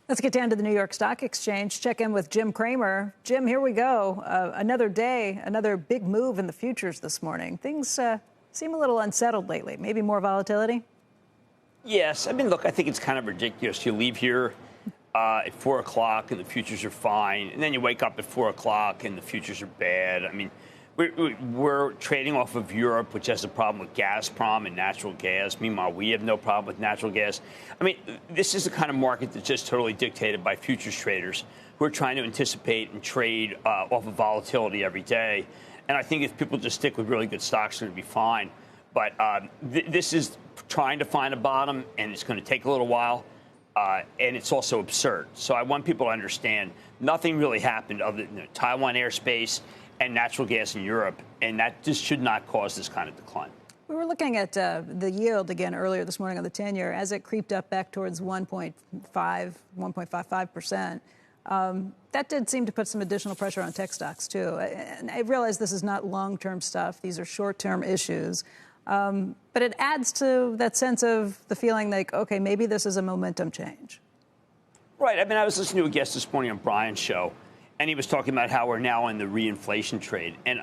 Let's get down to the New York Stock Exchange. Check in with Jim Cramer. Jim, here we go. Another day, another big move in the futures this morning. Things seem a little unsettled lately. Maybe more volatility? Yes. I mean, look, I think it's kind of ridiculous. You leave here at 4 o'clock and the futures are fine. And then you wake up at 4 o'clock and the futures are bad. I mean, we're trading off of Europe, which has a problem with Gazprom and natural gas. Meanwhile, we have no problem with natural gas. I mean, this is the kind of market that's just totally dictated by futures traders who are trying to anticipate and trade off of volatility every day. And I think if people just stick with really good stocks, they're going to be fine. But this is trying to find a bottom, and it's going to take a little while. And it's also absurd. So I want people to understand nothing really happened other than Taiwan airspace and natural gas in Europe, and that just should not cause this kind of decline. We were looking at the yield again earlier this morning on the 10-year as it creeped up back towards 1.55%. That did seem to put some additional pressure on tech stocks, too. And I realize this is not long-term stuff. These are short-term issues. But it adds to that sense of the feeling like, OK, maybe this is a momentum change. Right. I mean, I was listening to a guest this morning on Brian's show, and he was talking about how we're now in the reinflation trade. And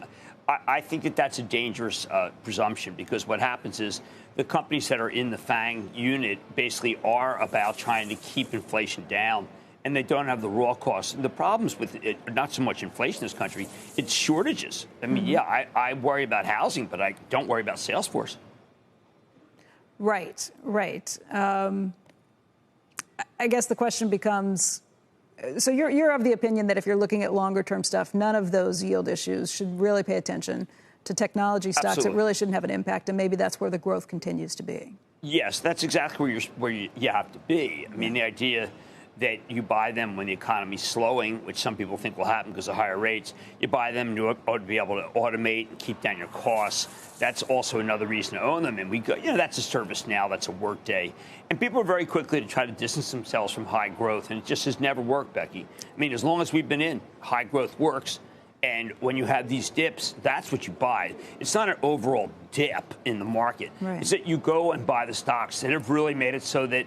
I think that that's a dangerous presumption, because what happens is the companies that are in the FANG unit basically are about trying to keep inflation down, and they don't have the raw costs. And the problems with it are not so much inflation in this country, it's shortages. I mean, yeah, I worry about housing, but I don't worry about Salesforce. Right, right. I guess the question becomes, so you're of the opinion that if you're looking at longer term stuff, none of those yield issues should really pay attention to technology stocks. Absolutely. It really shouldn't have an impact, and maybe that's where the growth continues to be. Yes, that's exactly where you have to be. I mean, the idea that you buy them when the economy's slowing, which some people think will happen because of higher rates, you buy them to be able to automate and keep down your costs. That's also another reason to own them. And we go, that's a service now. That's a work day. And people are very quickly to try to distance themselves from high growth. And it just has never worked, Becky. I mean, as long as we've been in, high growth works. And when you have these dips, that's what you buy. It's not an overall dip in the market. Right. It's that you go and buy the stocks that have really made it so that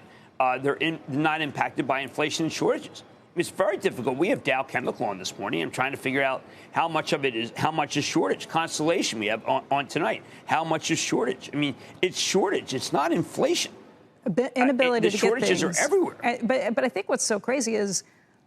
they're not impacted by inflation and shortages. I mean, it's very difficult. We have Dow Chemical on this morning. I'm trying to figure out how much is shortage. Constellation we have on tonight. How much is shortage? I mean, it's shortage. It's not inflation. Inability to get things. The shortages are everywhere. But I think what's so crazy is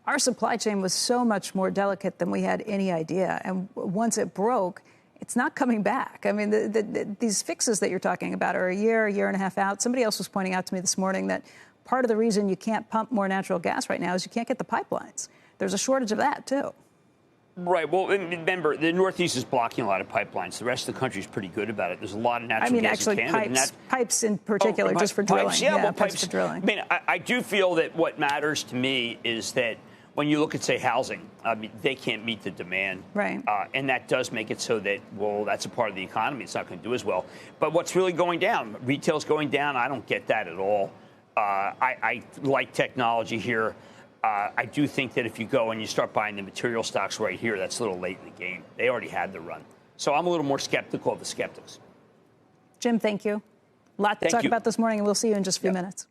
our supply chain was so much more delicate than we had any idea. And once it broke, it's not coming back. I mean, these fixes that you're talking about are a year and a half out. Somebody else was pointing out to me this morning that part of the reason you can't pump more natural gas right now is you can't get the pipelines. There's a shortage of that, too. Right. Well, remember, the Northeast is blocking a lot of pipelines. The rest of the country is pretty good about it. There's a lot of natural gas in Canada. Pipes in particular, just for drilling. Pipes, pipes for drilling. I mean, I do feel that what matters to me is that when you look at, say, housing, I mean, they can't meet the demand. Right. And that does make it so that, well, that's a part of the economy. It's not going to do as well. But what's really going down? Retail's going down. I don't get that at all. I like technology here. I do think that if you go and you start buying the material stocks right here, that's a little late in the game. They already had the run. So I'm a little more skeptical of the skeptics. Jim, thank you. A lot to talk about this morning, and we'll see you in just a few minutes.